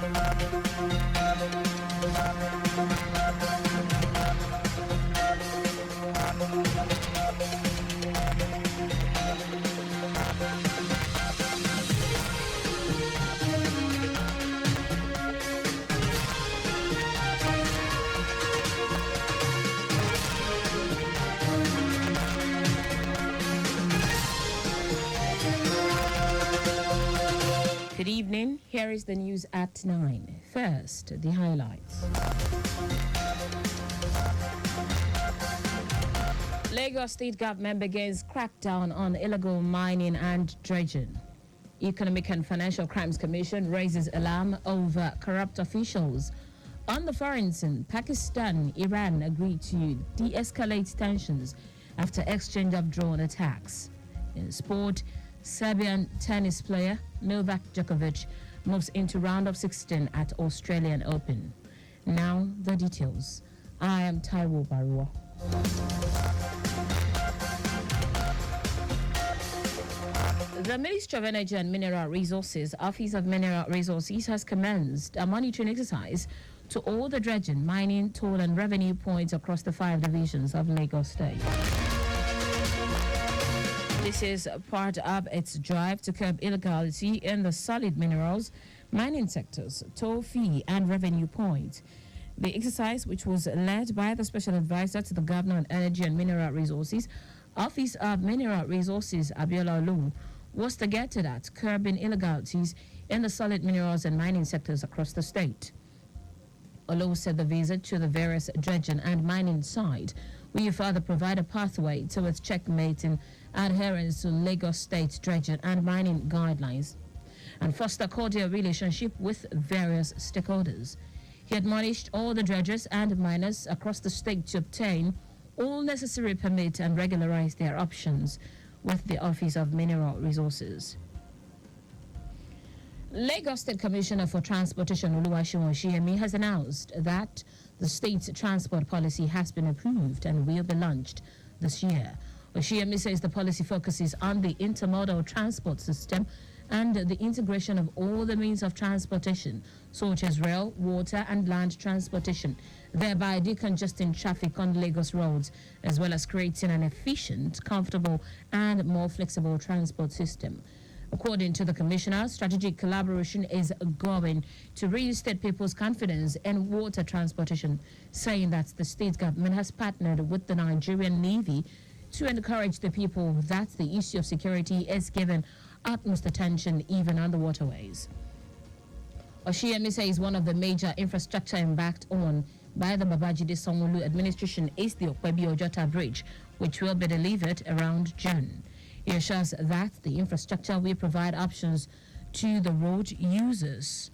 Good evening. Here is the news at 9. First, the highlights. Lagos State government begins crackdown on illegal mining and dredging. Economic and Financial Crimes Commission raises alarm over corrupt officials. On the foreign scene, Pakistan, Iran agreed to de-escalate tensions after exchange of drone attacks. In sport, Serbian tennis player Novak Djokovic moves into round of 16 at Australian Open. Now the details. I am Taiwo Baruwa. The Ministry of Energy and Mineral Resources, Office of Mineral Resources, has commenced a monitoring exercise to all the dredging, mining, toll and revenue points across the 5 divisions of Lagos State. This is part of its drive to curb illegality in the solid minerals, mining sectors, toll fee and revenue points. The exercise, which was led by the Special Advisor to the Governor on Energy and Mineral Resources, Office of Mineral Resources, Abiola Olu, was targeted at curbing illegalities in the solid minerals and mining sectors across the state. Olu said the visit to the various dredging and mining sites will further provide a pathway towards checkmating adherence to Lagos State dredging and mining guidelines and foster cordial relationship with various stakeholders. He admonished all the dredgers and miners across the state to obtain all necessary permits and regularize their options with the Office of Mineral Resources. Lagos State Commissioner for Transportation Oluwaseun Oshiyemi has announced that the state's transport policy has been approved and will be launched this year. Oshiyemi says the policy focuses on the intermodal transport system and the integration of all the means of transportation, such as rail, water, and land transportation, thereby decongesting traffic on Lagos roads, as well as creating an efficient, comfortable, and more flexible transport system. According to the commissioner, strategic collaboration is going to reinstate people's confidence in water transportation, saying that the state government has partnered with the Nigerian Navy to encourage the people that the issue of security is given utmost attention even on the waterways. Oshiyemi says one of the major infrastructure embarked on by the Babajide Sanwo-Olu administration is the Okpebi-Ojota Bridge, which will be delivered around June. He assures that the infrastructure will provide options to the road users,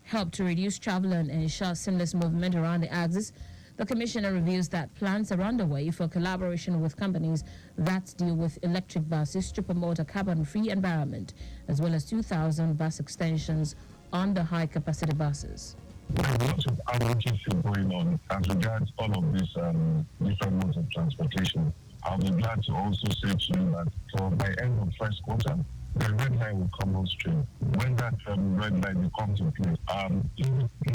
help to reduce travel and ensure seamless movement around the axis. The commissioner reveals that plans are underway for collaboration with companies that deal with electric buses to promote a carbon-free environment, as well as 2,000 bus extensions on the high-capacity buses. There's lots of advocacy going on as regards all of these different modes of transportation. I'll be glad to also say to you that by end of first quarter, the red line will come on stream. When that red line will come to place,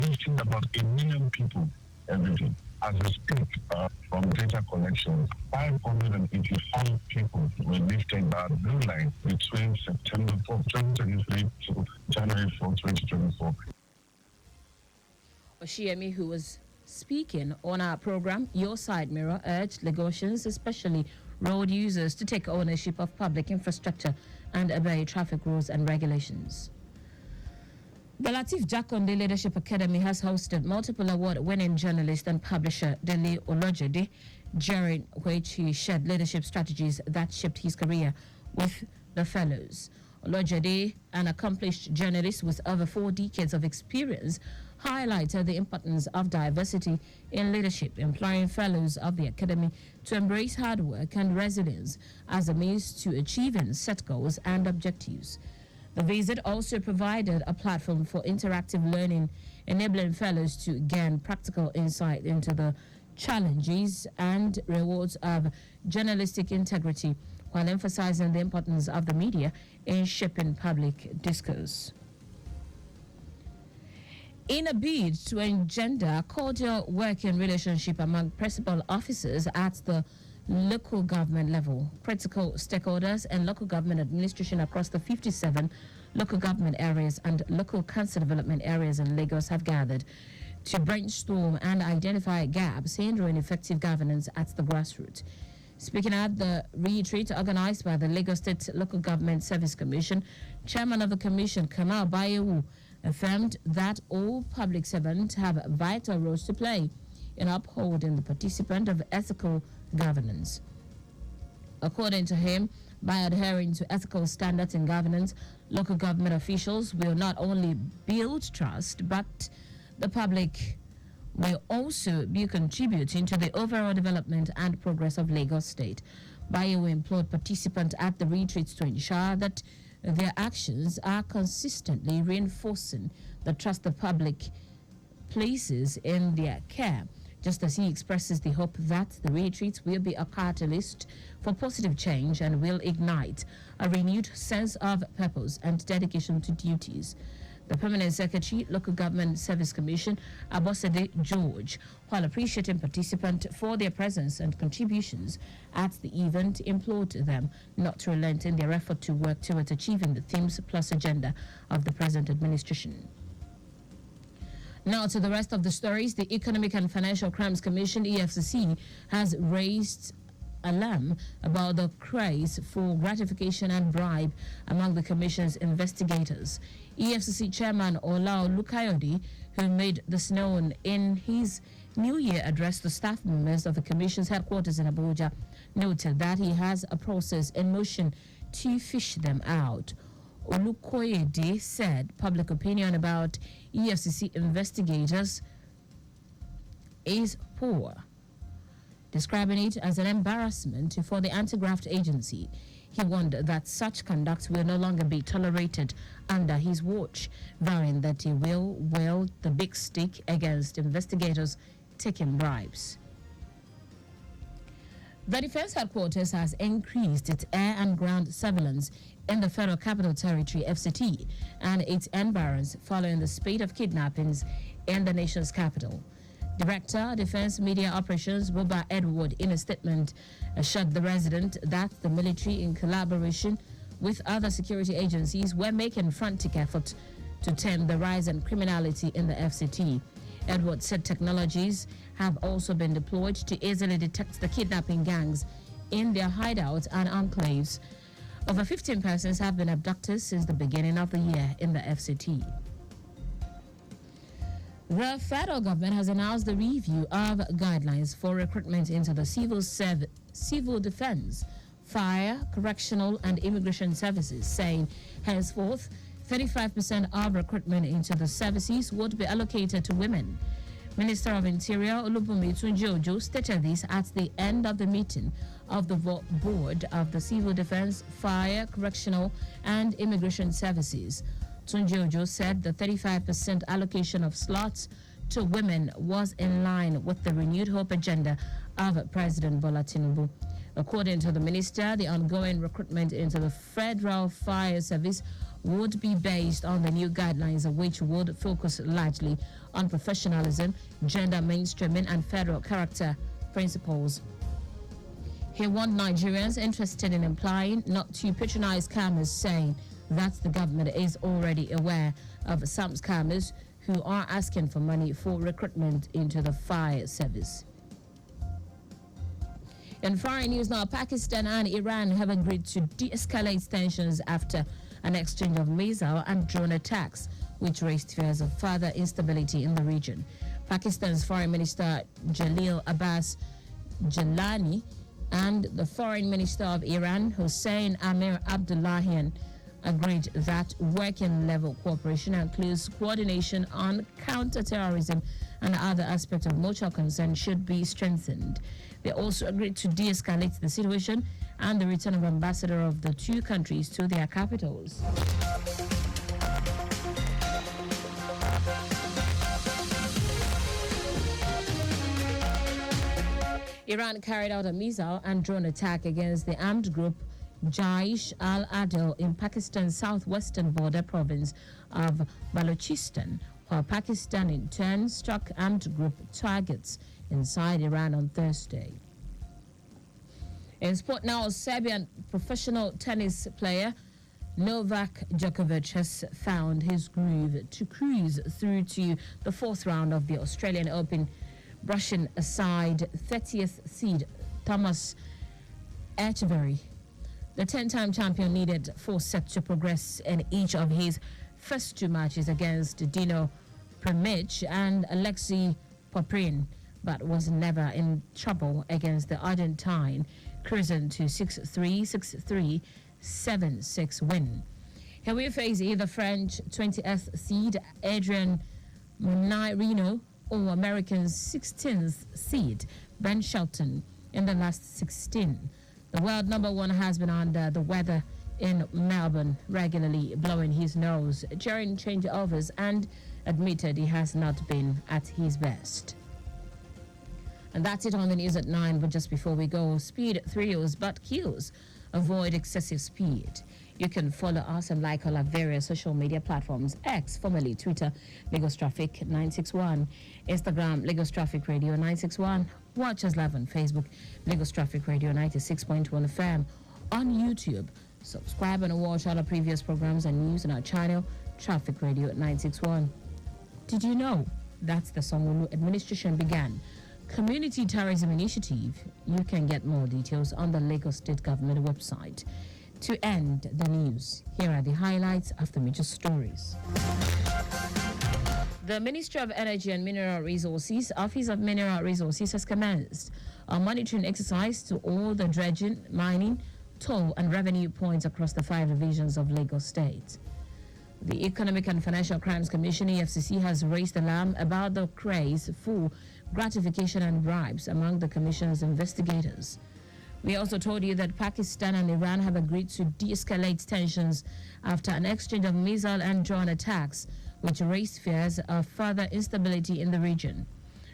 lifting about 1 million people every day. As we speak, from data collection, 585 people were lifted by the blue line between September 4, 2023 to January 4, 2024. Oshiyemi, who was speaking on our program, Your Side Mirror, urged Lagosians, especially road users, to take ownership of public infrastructure and obey traffic rules and regulations. The Lateef Jakonde Leadership Academy has hosted multiple award-winning journalist and publisher Dele Olojede, during which he shared leadership strategies that shaped his career with the fellows. Olojede, an accomplished journalist with over 4 decades of experience, highlighted the importance of diversity in leadership, imploring fellows of the academy to embrace hard work and resilience as a means to achieving set goals and objectives. The visit also provided a platform for interactive learning, enabling fellows to gain practical insight into the challenges and rewards of journalistic integrity, while emphasizing the importance of the media in shaping public discourse. In a bid to engender a cordial working relationship among principal officers at the local government level, critical stakeholders and local government administration across the 57 local government areas and local council development areas in Lagos have gathered to brainstorm and identify gaps hindering effective governance at the grassroots. Speaking at the retreat organized by the Lagos State Local Government Service Commission, Chairman of the Commission, Taiwo Baruwa, affirmed that all public servants have vital roles to play in upholding the participant of ethical governance. According to him, by adhering to ethical standards in governance, local government officials will not only build trust, but the public will also be contributing to the overall development and progress of Lagos State. Bayo implored participants at the retreats to ensure that their actions are consistently reinforcing the trust the public places in their care, just as he expresses the hope that the retreats will be a catalyst for positive change and will ignite a renewed sense of purpose and dedication to duties. The Permanent Secretary, Local Government Service Commission, Abosede George, while appreciating participants for their presence and contributions at the event, implored them not to relent in their effort to work towards achieving the themes plus agenda of the present administration. Now to the rest of the stories. The Economic and Financial Crimes Commission, EFCC, has raised alarm about the craze for gratification and bribe among the Commission's investigators. EFCC Chairman Ola Olukayode, who made this known in his New Year address to staff members of the Commission's headquarters in Abuja, noted that he has a process in motion to fish them out. Olukoyede said public opinion about EFCC investigators is poor, describing it as an embarrassment for the anti-graft agency. He warned that such conduct will no longer be tolerated under his watch, vowing that he will wield the big stick against investigators taking bribes. The Defense Headquarters has increased its air and ground surveillance in the Federal Capital Territory, FCT, and its environs following the spate of kidnappings in the nation's capital. Director, Defense Media Operations, Boba Edward, in a statement, assured the resident that the military, in collaboration with other security agencies, were making frantic efforts to tame the rise in criminality in the FCT. Edward said technologies have also been deployed to easily detect the kidnapping gangs in their hideouts and enclaves. Over 15 persons have been abducted since the beginning of the year in the FCT. The federal government has announced the review of guidelines for recruitment into the civil defense, fire, correctional, and immigration services, saying henceforth 35% of recruitment into the services would be allocated to women. Minister of Interior Olubunmi Tunji-Ojo stated this at the end of the meeting of the Board of the Civil Defense, Fire, Correctional, and Immigration Services. Tunji-Ojo said the 35% allocation of slots to women was in line with the renewed hope agenda of President Bola Tinubu. According to the minister, the ongoing recruitment into the Federal Fire Service would be based on the new guidelines, which would focus largely on professionalism, gender mainstreaming, and federal character principles. He warned Nigerians interested in applying not to patronize scammers, saying that the government is already aware of some scammers who are asking for money for recruitment into the fire service. In foreign news now, Pakistan and Iran have agreed to de-escalate tensions after an exchange of missile and drone attacks, which raised fears of further instability in the region. Pakistan's Foreign Minister Jalil Abbas Jalani and the Foreign Minister of Iran, Hossein Amir Abdullahian, agreed that working-level cooperation and close coordination on counter-terrorism and other aspects of mutual concern should be strengthened. They also agreed to de-escalate the situation and the return of ambassador of the two countries to their capitals. Iran carried out a missile and drone attack against the armed group Jaish al-Adil in Pakistan's southwestern border province of Balochistan, while Pakistan in turn struck armed group targets inside Iran on Thursday. In sport now, Serbian professional tennis player Novak Djokovic has found his groove to cruise through to the fourth round of the Australian Open, brushing aside 30th seed Thomas Echeverry. The 10-time champion needed 4 sets to progress in each of his first 2 matches against Dino Premic and Alexei Poprin, but was never in trouble against the Argentine, cruising to 6-3, 6-3, 7-6 win. He will face either French 20th seed Adrian Manarino or American 16th seed Ben Shelton in the last 16. The world number 1 has been under the weather in Melbourne, regularly blowing his nose during changeovers, and admitted he has not been at his best. And that's it on the news at 9. But just before we go, speed thrills but kills. Avoid excessive speed. You can follow us and like all our various social media platforms: X, formerly Twitter, Lagos Traffic 961, Instagram, Lagos Traffic Radio 961. Watch us live on Facebook, Lagos Traffic Radio 96.1 FM. On YouTube, subscribe and watch all our previous programs and news on our channel, Traffic Radio 961. Did you know that's the Sanwo-Olu administration began Community Tourism Initiative? You can get more details on the Lagos State Government website. To end the news, here are the highlights of the major stories. The Ministry of Energy and Mineral Resources, Office of Mineral Resources, has commenced a monitoring exercise to all the dredging, mining, toll and revenue points across the 5 divisions of Lagos State. The Economic and Financial Crimes Commission, EFCC, has raised alarm about the craze for gratification and bribes among the Commission's investigators. We also told you that Pakistan and Iran have agreed to de-escalate tensions after an exchange of missile and drone attacks, which raised fears of further instability in the region.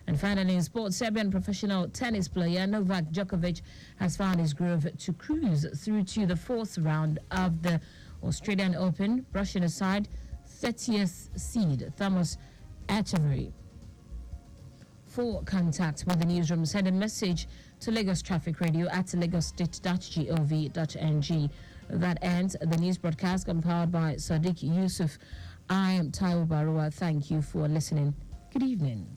And finally, in sports, Serbian professional tennis player Novak Djokovic has found his groove to cruise through to the 4th round of the Australian Open, brushing aside 30th seed Thomas Echeverry. For contact with the newsroom, send a message to Lagos Traffic Radio at lagostate.gov.ng. That ends the news broadcast compiled by Sadiq Yusuf. I am Taiwo Baruwa. Thank you for listening. Good evening.